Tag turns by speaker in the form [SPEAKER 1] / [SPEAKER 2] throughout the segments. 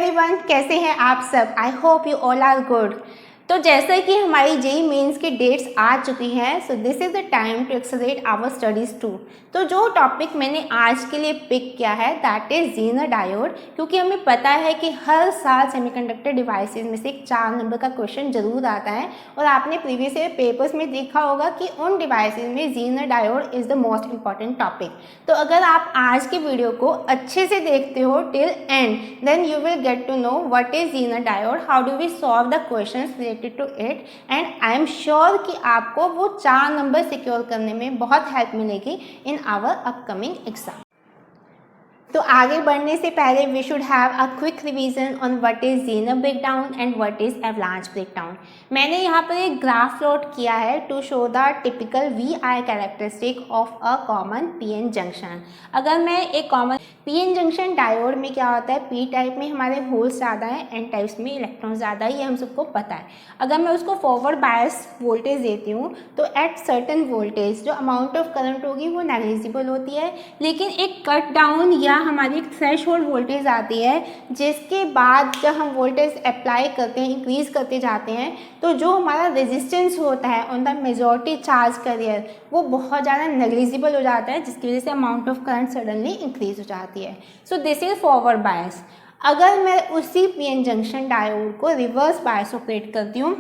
[SPEAKER 1] Everyone, कैसे हैं आप सब। I hope you all are good. तो जैसा कि हमारी जेईई मेंस की डेट्स आ चुकी हैं, so this is the time to accelerate our studies too. तो जो टॉपिक मैंने आज के लिए पिक किया है दैट इज़ ज़ीनर डायोड, क्योंकि हमें पता है कि हर साल सेमीकंडक्टर डिवाइसेस में से एक 4 नंबर का क्वेश्चन जरूर आता है और आपने प्रीवियस ईयर पेपर्स में देखा होगा कि उन डिवाइसेस में Zener diode is the most important topic. तो अगर आप आज के वीडियो को अच्छे से देखते हो till end, then you will get to know what is Zener diode, how do we solve the questions related to it, and I am sure कि आपको वो 4 नंबर सिक्योर करने में बहुत हेल्प मिलेगी इन आवर अपकमिंग एग्जाम। तो आगे बढ़ने से पहले we should have a quick revision on what is Zener breakdown and what is avalanche breakdown. मैंने यहाँ पर एक ग्राफ प्लॉट किया है to show the typical V I characteristic of a common PN junction. अगर मैं एक कॉमन पीएन जंक्शन डायोड में क्या होता है, पी टाइप में हमारे होल्स ज़्यादा हैं, एन टाइप्स में इलेक्ट्रॉन ज़्यादा है, ये हम सबको पता है। अगर मैं उसको फॉरवर्ड बायस वोल्टेज देती हूँ तो एट सर्टन वोल्टेज जो अमाउंट ऑफ करंट होगी वो नेग्लिजिबल होती है, लेकिन एक कट डाउन या हमारी एक थ्रेशोल्ड वोल्टेज आती है जिसके बाद जब हम वोल्टेज अप्लाई करते हैं, इंक्रीज करते जाते हैं, तो जो हमारा रेजिस्टेंस होता है on the majority charge career वो बहुत ज़्यादा नेग्लिजिबल हो जाता है, जिसकी वजह से amount of current suddenly increase हो जाती है। So this is forward bias. अगर मैं उसी पीएन जंक्शन डायोड को रिवर्स बायस ऑपरेट करती हूँ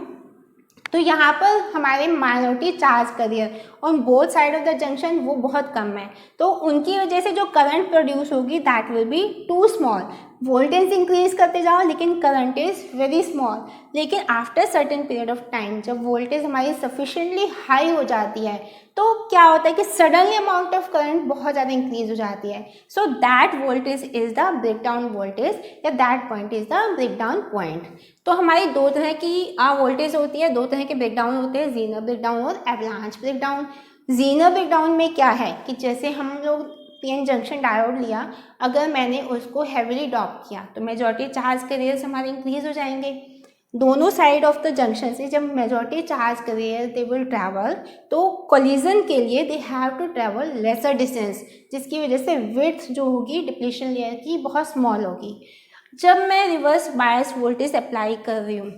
[SPEAKER 1] तो यहाँ पर हमारे minority charge carrier on both side of the junction वो बहुत कम है, तो उनकी वजह से जो करंट प्रोड्यूस होगी that will be too small. Voltage increase करते जाओ लेकिन करंट इज़ वेरी स्मॉल, लेकिन after certain period of time जब वोल्टेज हमारी सफिशिएंटली हाई हो जाती है तो क्या होता है कि सडनली अमाउंट ऑफ करंट बहुत ज़्यादा इंक्रीज हो जाती है। So that voltage is the breakdown voltage या that point is the breakdown point. तो हमारी दो तरह की वोल्टेज होती है, दो तरह के ब्रेकडाउन होते हैं, ज़ीनर ब्रेकडाउन और एवलांच ब्रेकडाउन। ज़ीनर ब्रेकडाउन में क्या है कि जैसे हम लोग पीएन जंक्शन डायोड लिया, अगर मैंने उसको हैवीली डॉप किया तो मेजॉरिटी चार्ज कैरियर्स हमारे इंक्रीज हो जाएंगे। दोनों साइड ऑफ द जंक्शन से जब majority charge carrier they will travel, तो कोलिजन के लिए they have to travel lesser distance, जिसकी वजह से विड्थ जो होगी डिप्लीशन लेयर की बहुत स्मॉल होगी। जब मैं रिवर्स बायस वोल्टेज अप्लाई कर रही हूँ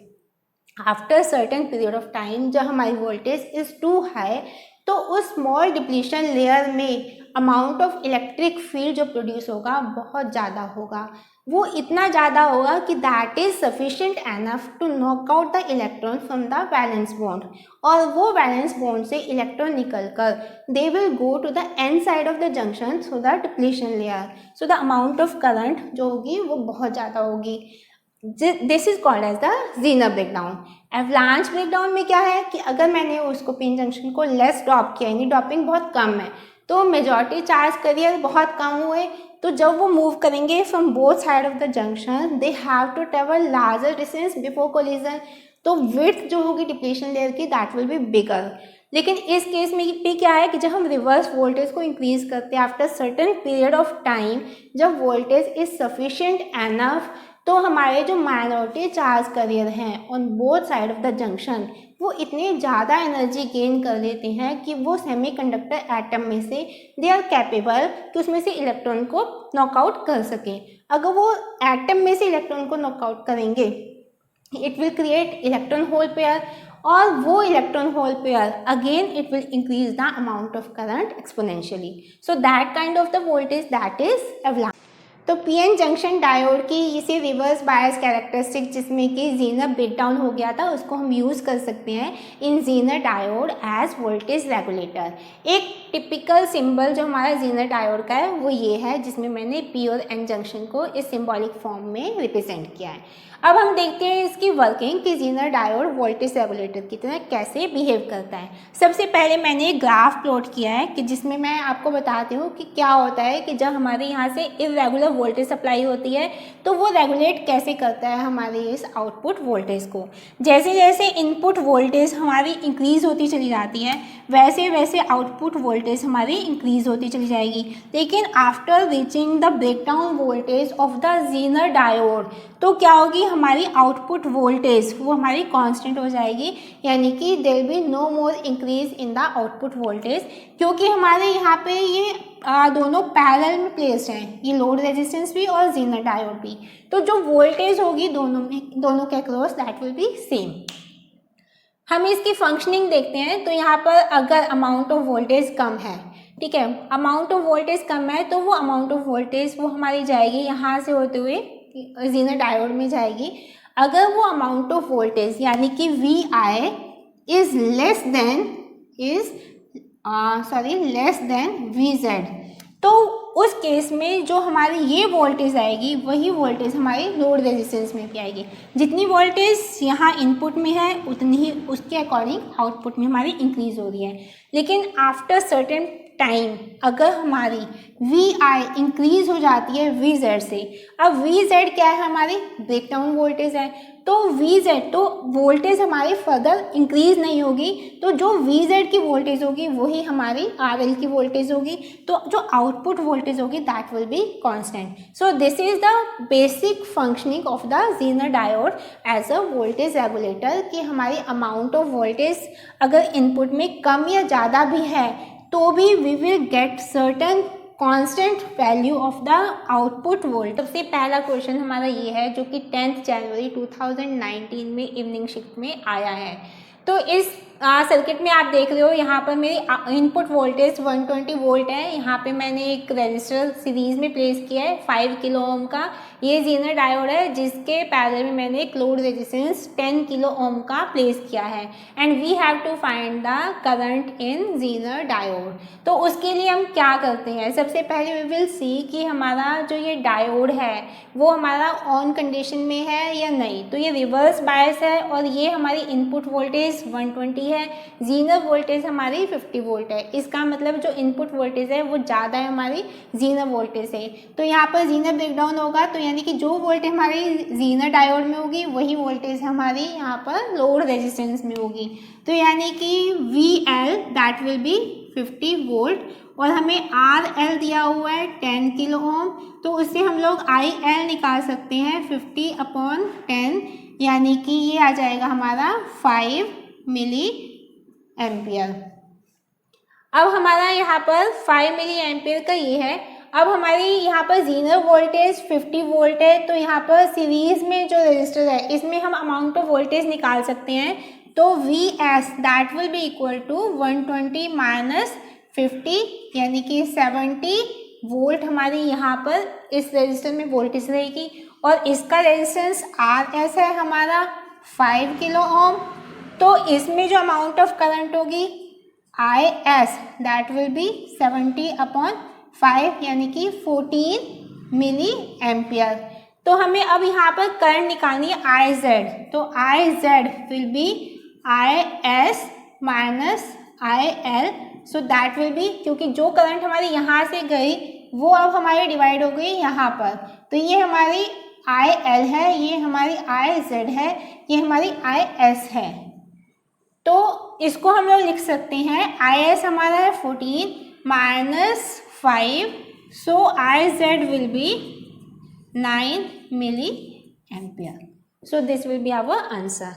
[SPEAKER 1] after certain period of time, जब हमारी वोल्टेज इज़ टू हाई, तो उस स्मॉल डिप्लीशन लेयर में अमाउंट ऑफ इलेक्ट्रिक फील्ड जो प्रोड्यूस होगा बहुत ज़्यादा होगा। वो इतना ज़्यादा होगा कि that is sufficient enough to knock out the electron from the valence bond, और वो वैलेंस बॉन्ड से इलेक्ट्रॉन निकलकर they will go to the end side of the junction through the depletion layer. So the amount of current जो होगी वो बहुत ज़्यादा होगी। This is called as the Zener breakdown. Avalanche breakdown में क्या है कि अगर मैंने उसको पिन जंक्शन को लेस ड्रॉप किया, यानी ड्रॉपिंग बहुत कम है, तो मेजॉरिटी चार्ज कैरियर बहुत कम हुए, तो जब वो मूव करेंगे from both side of the junction they have to travel larger distance before collision, तो विड्थ जो होगी डिप्लीशन लेयर की दैट विल बी बिगर। लेकिन इस केस में भी क्या है कि जब हम रिवर्स वोल्टेज को इंक्रीज करते हैं after certain period of time, जब वोल्टेज इज सफिशिएंट एनफ, तो हमारे जो माइनॉरिटी चार्ज कैरियर हैं on both side of the junction वो इतने ज़्यादा एनर्जी गेन कर लेते हैं कि वो सेमीकंडक्टर एटम में से दे आर कैपेबल कि उसमें से इलेक्ट्रॉन को नॉकआउट कर सकें। अगर वो एटम में से इलेक्ट्रॉन को नॉकआउट करेंगे it will create electron hole pair, और वो electron hole pair again it will increase the amount of current exponentially. So that kind of the voltage that is avalanche. तो पीएन जंक्शन डायोड की इसी reverse bias characteristic जिसमें कि ज़ीनर breakdown हो गया था उसको हम यूज़ कर सकते हैं इन Zener diode as voltage regulator. एक टिपिकल सिंबल जो हमारा ज़ीनर डायोड का है वो ये है, जिसमें मैंने पी और एन जंक्शन को इस सिंबॉलिक फॉर्म में रिप्रेजेंट किया है। अब हम देखते हैं इसकी वर्किंग कि ज़ीनर डायोड वोल्टेज रेगुलेटर की तरह कैसे बिहेव करता है। सबसे पहले मैंने एक ग्राफ प्लॉट किया है कि जिसमें मैं आपको बताती हूँ कि क्या होता है कि जब हमारे यहाँ से इरेगुलर वोल्टेज सप्लाई होती है तो वो रेगुलेट कैसे करता है हमारे इस आउटपुट वोल्टेज को। जैसे जैसे इनपुट वोल्टेज हमारी इंक्रीज़ होती चली जाती है वैसे वैसे आउटपुट वोल्टेज हमारी इंक्रीज़ होती चली जाएगी, लेकिन after reaching the breakdown voltage of the Zener diode तो क्या होगी, हमारी आउटपुट वोल्टेज वो हमारी कांस्टेंट हो जाएगी, यानी कि there will be no more increase in the output voltage, क्योंकि हमारे यहाँ पे ये दोनों पैरेलल में प्लेस्ड हैं, ये लोड रेजिस्टेंस भी और ज़ीनर डायोड भी। तो जो वोल्टेज होगी दोनों के across that will B same. हम इसकी फंक्शनिंग देखते हैं। तो यहाँ पर अगर अमाउंट ऑफ वोल्टेज कम है, ठीक है, अमाउंट ऑफ वोल्टेज कम है तो वो अमाउंट ऑफ वोल्टेज वो हमारी जाएगी यहाँ से होते हुए ज़ीनर डायोड में जाएगी। अगर वो अमाउंट ऑफ वोल्टेज यानी कि VI is less than VZ, तो उस केस में जो हमारी ये वोल्टेज आएगी वही वोल्टेज हमारी लोड रेजिस्टेंस में भी आएगी। जितनी वोल्टेज यहाँ इनपुट में है उतनी ही उसके अकॉर्डिंग आउटपुट में हमारी इंक्रीज हो रही है। लेकिन आफ्टर सर्टेन टाइम अगर हमारी VI इंक्रीज हो जाती है VZ से, अब VZ क्या है, हमारी ब्रेकडाउन वोल्टेज है, तो VZ तो वोल्टेज हमारी फर्दर इंक्रीज नहीं होगी, तो जो VZ की वोल्टेज होगी वही हमारी RL की वोल्टेज होगी, तो जो आउटपुट वोल्टेज होगी that will be constant. So this is the basic functioning of the Zener diode as a voltage regulator कि हमारी अमाउंट ऑफ वोल्टेज अगर इनपुट में कम या ज़्यादा भी है तो भी we will get certain constant value of the output volt. सबसे पहला क्वेश्चन हमारा ये है जो कि 10 जनवरी 2019 में इवनिंग शिफ्ट में आया है। तो इस सर्किट में आप देख रहे हो यहाँ पर मेरी इनपुट वोल्टेज 120 वोल्ट है। यहाँ पे मैंने एक रजिस्टर सीरीज में प्लेस किया है 5 किलो ओम का। ये ज़ीनर डायोड है जिसके पैरेलल में मैंने एक लोड रेजिस्टेंस 10 किलो ओम का प्लेस किया है and we have to find the current in Zener diode. तो उसके लिए हम क्या करते हैं, सबसे पहले वी विल सी कि हमारा जो ये डायोड है वो हमारा ऑन कंडीशन में है या नहीं। तो ये रिवर्स बायस है और ये हमारी इनपुट वोल्टेज 120 है, ज़ीनर वोल्टेज हमारी 50 वोल्ट है। इसका मतलब जो इनपुट वोल्टेज है वो ज़्यादा है हमारी ज़ीनर वोल्टेज से। तो यहाँ पर ज़ीनर ब्रेकडाउन होगा तो यानी कि जो वोल्टेज हमारी ज़ीनर डायोड में होगी वही वोल्टेज हमारी यहाँ पर लोड रेजिस्टेंस में होगी। तो यानी कि VL that will B 50 volt और हमें RL दिया हुआ है 10 किलो ओम, तो उससे हम लोग IL निकाल सकते हैं 50/10 यानी कि ये आ जाएगा हमारा 5 मिली एम्पियर। अब हमारा यहाँ पर 5 मिली एम्पियर का ये है। अब हमारी यहाँ पर ज़ीनर वोल्टेज 50 वोल्ट है, तो यहाँ पर सीरीज़ में जो रजिस्टर है इसमें हम अमाउंट ऑफ वोल्टेज निकाल सकते हैं। तो VS that will be equal to 120 minus 50 यानी कि 70 वोल्ट हमारी यहाँ पर इस रजिस्टर में वोल्टेज रहेगी और इसका रेजिस्टेंस RS है हमारा 5 किलो ओम। तो इसमें जो अमाउंट ऑफ करंट होगी IS दैट विल बी 70/5 यानी कि 14 मिली एम्पियर। तो हमें अब यहाँ पर करंट निकालनी है IZ, तो IZ will B IS minus IL, so that will B, क्योंकि जो करंट हमारी यहाँ से गई वो अब हमारी डिवाइड हो गई यहाँ पर, तो ये हमारी IL है, ये हमारी IZ है, ये हमारी IS है। तो इसको हम लोग लिख सकते हैं IS हमारा है 14 minus 5, so IZ will be 9 milli ampere. So this will be our answer.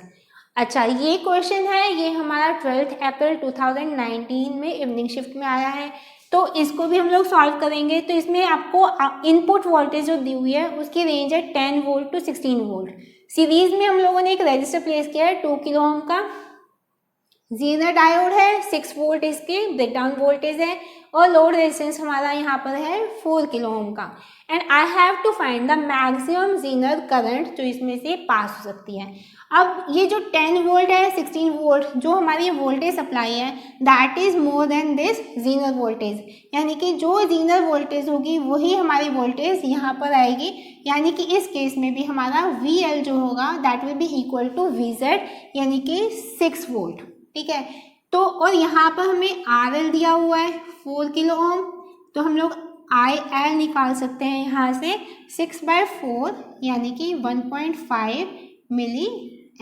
[SPEAKER 1] अच्छा, ये क्वेश्चन है, ये हमारा 12 अप्रैल 2019 में इवनिंग शिफ्ट में आया है। तो इसको भी हम लोग सॉल्व करेंगे। तो इसमें आपको इनपुट वोल्टेज जो दी हुई है उसकी रेंज है 10 वोल्ट टू 16 वोल्ट। सीरीज में हम लोगों ने एक रजिस्टर प्लेस किया है 2 किलो ओम का, ज़ीनर डायोड है 6 वोल्ट इसकी ब्रेकडाउन वोल्टेज है और लोड रेजिस्टेंस हमारा यहाँ पर है 4 किलो ओम का। And I have to find the maximum Zener current जो इसमें से पास हो सकती है। अब ये जो 10 वोल्ट है 16 वोल्ट जो हमारी वोल्टेज सप्लाई है that is more than this Zener voltage, यानी कि जो ज़ीनर वोल्टेज होगी वही हमारी वोल्टेज यहाँ पर आएगी, यानी कि इस केस में भी हमारा VL जो होगा that will be equal to VZ यानी कि 6 वोल्ट, ठीक है। तो और यहाँ पर हमें RL दिया हुआ है 4 किलो ओम, तो हम लोग IL निकाल सकते हैं यहाँ से 6/4 यानी कि 1.5 मिली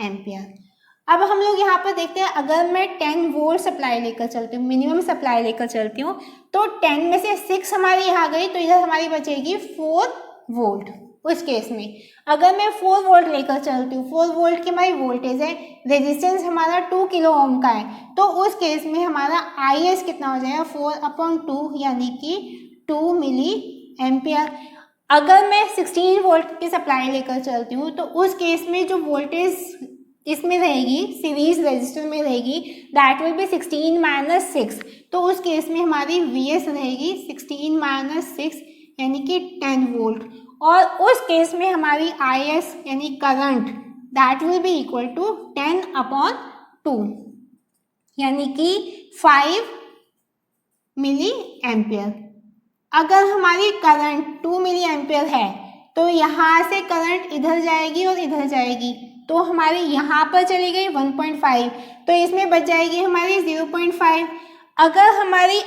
[SPEAKER 1] एम्पियर। अब हम लोग यहाँ पर देखते हैं, अगर मैं 10 वोल्ट सप्लाई लेकर चलती हूँ, मिनिमम सप्लाई लेकर चलती हूँ, तो 10 में से 6 हमारी यहाँ गई तो इधर हमारी बचेगी 4 वोल्ट। उस केस में अगर मैं 4 वोल्ट लेकर चलती हूँ, 4 वोल्ट की हमारी वोल्टेज है, रेजिस्टेंस हमारा 2 किलो ओम का है, तो उस केस में हमारा IS कितना हो जाएगा 4/2 यानी कि 2 मिली एम्पियर। अगर मैं 16 वोल्ट की सप्लाई लेकर चलती हूँ तो उस केस में जो वोल्टेज इसमें रहेगी, सीरीज रेजिस्टर में रहेगी, दैट विल बी 16 माइनस 6। तो उस केस में हमारी Vs रहेगी 16 माइनस 6 यानी कि 10 वोल्ट। और उस केस में हमारी Is यानी current that will be equal to 10/2 यानी कि 5 मिली एम्पियर। अगर हमारी करंट 2 मिली एम्पियर है तो यहाँ से करंट इधर जाएगी और इधर जाएगी, तो हमारी यहाँ पर चली गई 1.5, तो इसमें बच जाएगी हमारी 0.5। अगर हमारी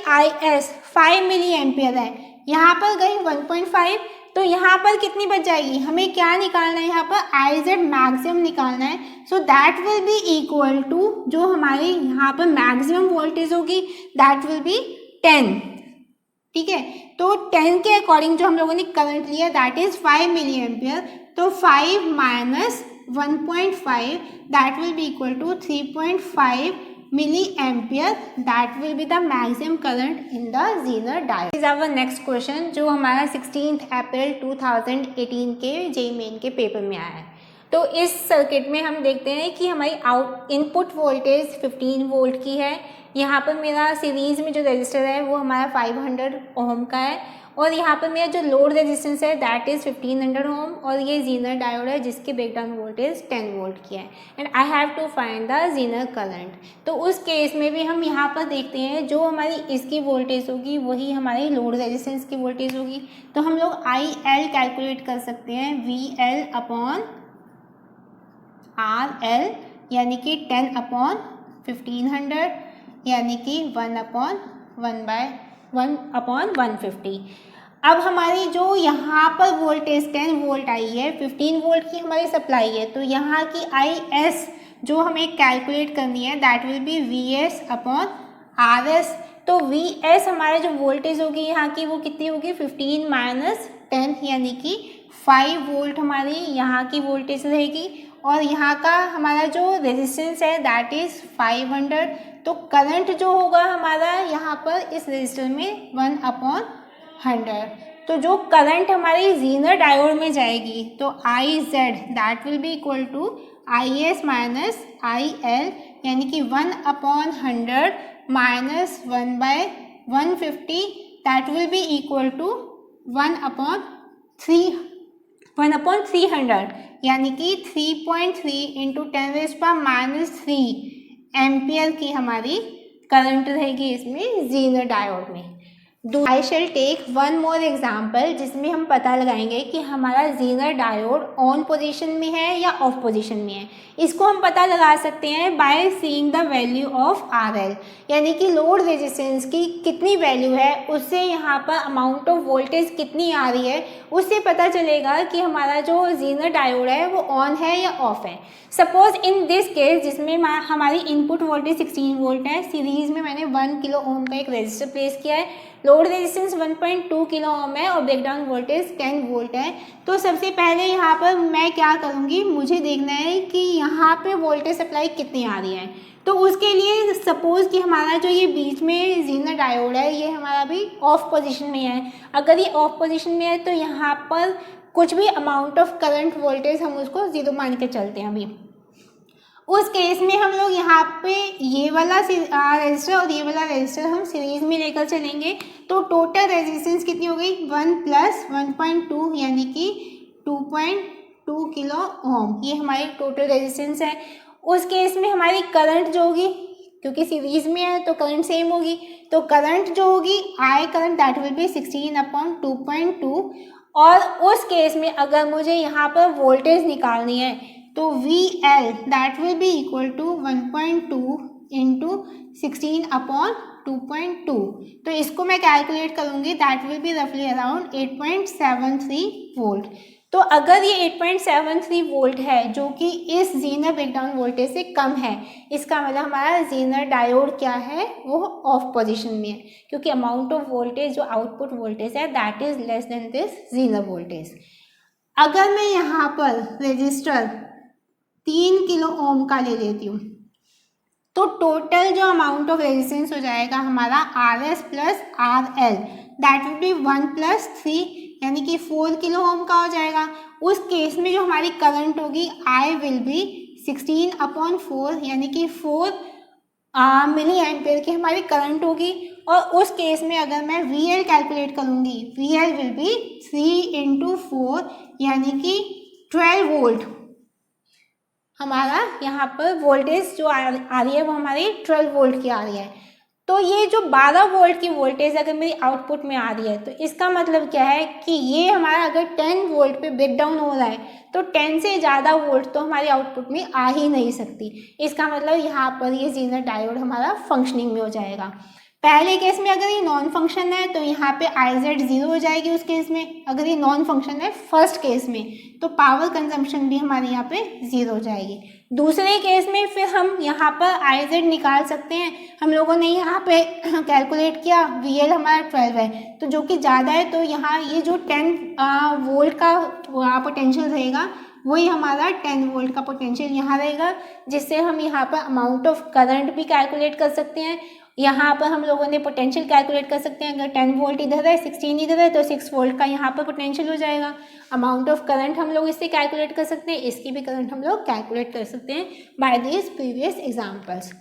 [SPEAKER 1] Is 5 मिली एम्पियर है, यहाँ पर गई 1.5, तो यहाँ पर कितनी बच जाएगी, हमें क्या निकालना है, यहाँ पर Iz मैक्सिमम निकालना है। So that will be equal to जो हमारी यहाँ पर मैक्सिमम वोल्टेज होगी दैट विल बी 10। ठीक है, तो 10 के अकॉर्डिंग जो हम लोगों ने करंट लिया दैट इज 5 मिली एम्पियर, तो 5 माइनस 1.5 that will be equal to 3.5 milli ampere, that will be the maximum current in the Zener diode. Is our next question जो हमारा 16 अप्रैल 2018 के जेईई मेन के पेपर में आया है। तो इस सर्किट में हम देखते हैं कि हमारी इनपुट वोल्टेज 15 वोल्ट की है। यहाँ पर मेरा सीरीज़ में जो रजिस्टर है वो हमारा 500 ओम का है, और यहाँ पर मेरा जो लोड रेजिस्टेंस है दैट इज़ 1500 ओम, और ये ज़ीनर डायोड है जिसकी ब्रेकडाउन वोल्टेज 10 वोल्ट की है। And I have to find the Zener current. तो उस केस में भी हम यहाँ पर देखते हैं जो हमारी इसकी वोल्टेज होगी वही हमारी लोड रेजिस्टेंस की वोल्टेज होगी। तो हम लोग IL कैलकुलेट कर सकते हैं VL अपॉन RL यानी कि 10/1500 यानी कि 1/1/150। अब हमारी जो यहाँ पर वोल्टेज 10 वोल्ट आई है, 15 वोल्ट की हमारी सप्लाई है, तो यहाँ की Is जो हमें कैलकुलेट करनी है that will B Vs upon Rs। तो Vs हमारे जो वोल्टेज होगी यहाँ की वो कितनी होगी, 15 माइनस 10 यानी कि 5 वोल्ट हमारी यहाँ की वोल्टेज रहेगी, और यहाँ का हमारा जो रेजिस्टेंस है दैट इज़ 500। तो करंट जो होगा हमारा यहाँ पर इस रेजिस्टर में 1/100। तो जो करंट हमारी ज़ीनर डायोड में जाएगी तो Iz that will be equal to Is minus IL यानी कि 1/100 minus 1/150 that will be equal to 1/300 यानी कि 3.3 इंटू 10⁻³ एम्पियर की हमारी करंट रहेगी इसमें ज़ीनर डायोड में। I shall take one more example जिसमें हम पता लगाएंगे कि हमारा ज़ीनर डायोड ऑन पोजीशन में है या ऑफ पोजीशन में है। इसको हम पता लगा सकते हैं by seeing the value of RL, यानी कि लोड रेजिस्टेंस की कितनी वैल्यू है उससे यहाँ पर अमाउंट ऑफ वोल्टेज कितनी आ रही है, उससे पता चलेगा कि हमारा जो ज़ीनर डायोड है वो ऑन है या ऑफ है। सपोज इन दिस केस जिसमें हमारी इनपुट वोल्टेज 16 वोल्ट है, सीरीज़ में मैंने 1 किलो ओम का एक रेजिस्टर प्लेस किया है, लोड रेजिस्टेंस 1.2 किलो ओम है और ब्रेकडाउन वोल्टेज 10 वोल्ट है। तो सबसे पहले यहाँ पर मैं क्या करूँगी, मुझे देखना है कि यहाँ पे वोल्टेज सप्लाई कितनी आ रही है। तो उसके लिए सपोज़ कि हमारा जो ये बीच में ज़ीनर डायोड है ये हमारा भी ऑफ पोजीशन में है। अगर ये ऑफ पोजीशन में है तो यहाँ पर कुछ भी अमाउंट ऑफ करंट वोल्टेज हम उसको 0 मान के चलते हैं। अभी उस केस में हम लोग यहाँ पे ये वाला रेजिस्टर और ये वाला रेजिस्टर हम सीरीज में लेकर चलेंगे, तो टोटल रेजिस्टेंस कितनी हो गई 1 + 1.2 यानी कि 2.2 किलो ओम, ये हमारी टोटल रेजिस्टेंस है। उस केस में हमारी करंट जो होगी, क्योंकि सीरीज में है तो करंट सेम होगी, तो करंट जो होगी I current that will B 16/2.2। और उस केस में अगर मुझे यहाँ पर वोल्टेज निकालनी है तो VL that will be equal to 1.2 into 16/2.2। तो इसको मैं कैलकुलेट करूँगी दैट विल बी रफली अराउंड 8.73 वोल्ट। तो अगर ये 8.73 वोल्ट है जो कि इस ज़ीनर ब्रेकडाउन वोल्टेज से कम है, इसका मतलब हमारा ज़ीनर डायोड क्या है वो ऑफ पोजीशन में है, क्योंकि अमाउंट ऑफ वोल्टेज जो आउटपुट वोल्टेज है that is less than this Zener voltage. अगर मैं यहाँ पर रजिस्टर 3 किलो ओम का ले लेती हूँ तो टोटल जो अमाउंट ऑफ रेजिस्टेंस हो जाएगा हमारा Rs + RL that will B 1 + 3 यानी कि 4 किलो ओम का हो जाएगा। उस केस में जो हमारी करंट होगी I विल बी 16/4 यानी कि 4 मिली एम्पेयर की हमारी करंट होगी। और उस केस में अगर मैं VL कैलकुलेट करूँगी, VL विल बी 3 × 4 यानी कि 12 वोल्ट। हमारा यहाँ पर वोल्टेज जो आ रही है वो हमारी 12 वोल्ट की आ रही है। तो ये जो 12 वोल्ट की वोल्टेज अगर मेरी आउटपुट में आ रही है तो इसका मतलब क्या है कि ये हमारा अगर 10 वोल्ट पे ब्रेक डाउन हो रहा है तो 10 से ज़्यादा वोल्ट तो हमारी आउटपुट में आ ही नहीं सकती। इसका मतलब यहाँ पर ये जीनर डायोड हमारा फंक्शनिंग में हो जाएगा। पहले केस में अगर ये नॉन फंक्शन है तो यहाँ पे IZ 0 हो जाएगी उस केस में। अगर ये नॉन फंक्शन है फर्स्ट केस में तो पावर कंजम्पशन भी हमारे यहाँ पे 0 हो जाएगी। दूसरे केस में फिर हम यहाँ पर IZ निकाल सकते हैं। हम लोगों ने यहाँ पे कैलकुलेट किया, VL हमारा 12 है तो जो कि ज़्यादा है, तो यहाँ ये जो 10 वोल्ट का पोटेंशियल रहेगा वही हमारा 10 वोल्ट का पोटेंशियल यहाँ रहेगा, जिससे हम यहाँ पर अमाउंट ऑफ करंट भी कैलकुलेट कर सकते हैं। यहाँ पर हम लोगों ने पोटेंशियल कैलकुलेट कर सकते हैं। अगर 10 वोल्ट इधर है, 16 इधर है तो 6 वोल्ट का यहाँ पर पोटेंशियल हो जाएगा। अमाउंट ऑफ करंट हम लोग इससे कैलकुलेट कर सकते हैं, इसकी भी करंट हम लोग कैलकुलेट कर सकते हैं बाय दिस प्रीवियस एग्जाम्पल्स।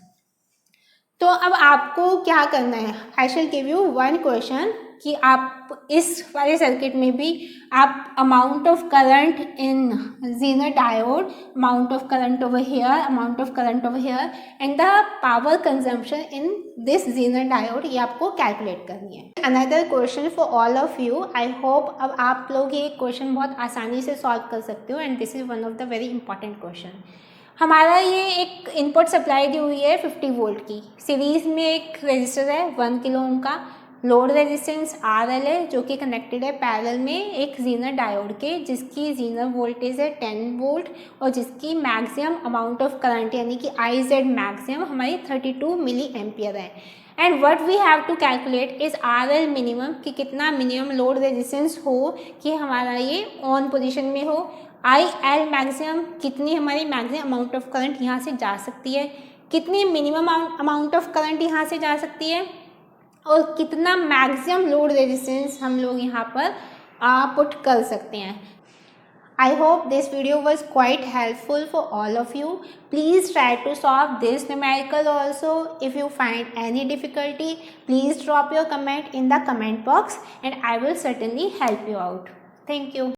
[SPEAKER 1] तो अब आपको क्या करना है, I shall give you one question कि आप इस वाले सर्किट में भी आप amount of current in Zener diode, amount of current over here, amount of current over here and the power consumption in this Zener diode, ये आपको calculate करनी है। Another question for all of you. I hope अब आप लोग ये question बहुत आसानी से सॉल्व कर सकते हो and this is one of the very important question. हमारा ये एक इनपुट सप्लाई दी हुई है 50 वोल्ट की। सीरीज में एक रेजिस्टर है 1 किलो ओम का, लोड रेजिस्टेंस RL है जो कि कनेक्टेड है पैरेलल में एक जीनर डायोड के, जिसकी जीनर वोल्टेज है 10 वोल्ट और जिसकी मैक्सिमम अमाउंट ऑफ करंट यानी कि IZ मैक्सिमम हमारी 32 मिली एम्पियर है। And what we have to calculate is RL minimum, कि कितना मिनिमम लोड रेजिस्टेंस हो कि हमारा ये ऑन पोजिशन में हो। IL मैक्सिमम, कितनी हमारी मैक्सिमम अमाउंट ऑफ करंट यहाँ से जा सकती है, कितनी मिनिमम अमाउंट ऑफ करंट यहाँ से जा सकती है और कितना मैक्सिमम लोड रेजिस्टेंस हम लोग यहाँ पर पुट कर सकते हैं। I hope this video was quite helpful for all of you. Please try to solve this numerical also. If you find any difficulty, please drop your comment in the comment box and I will certainly help you out. Thank you.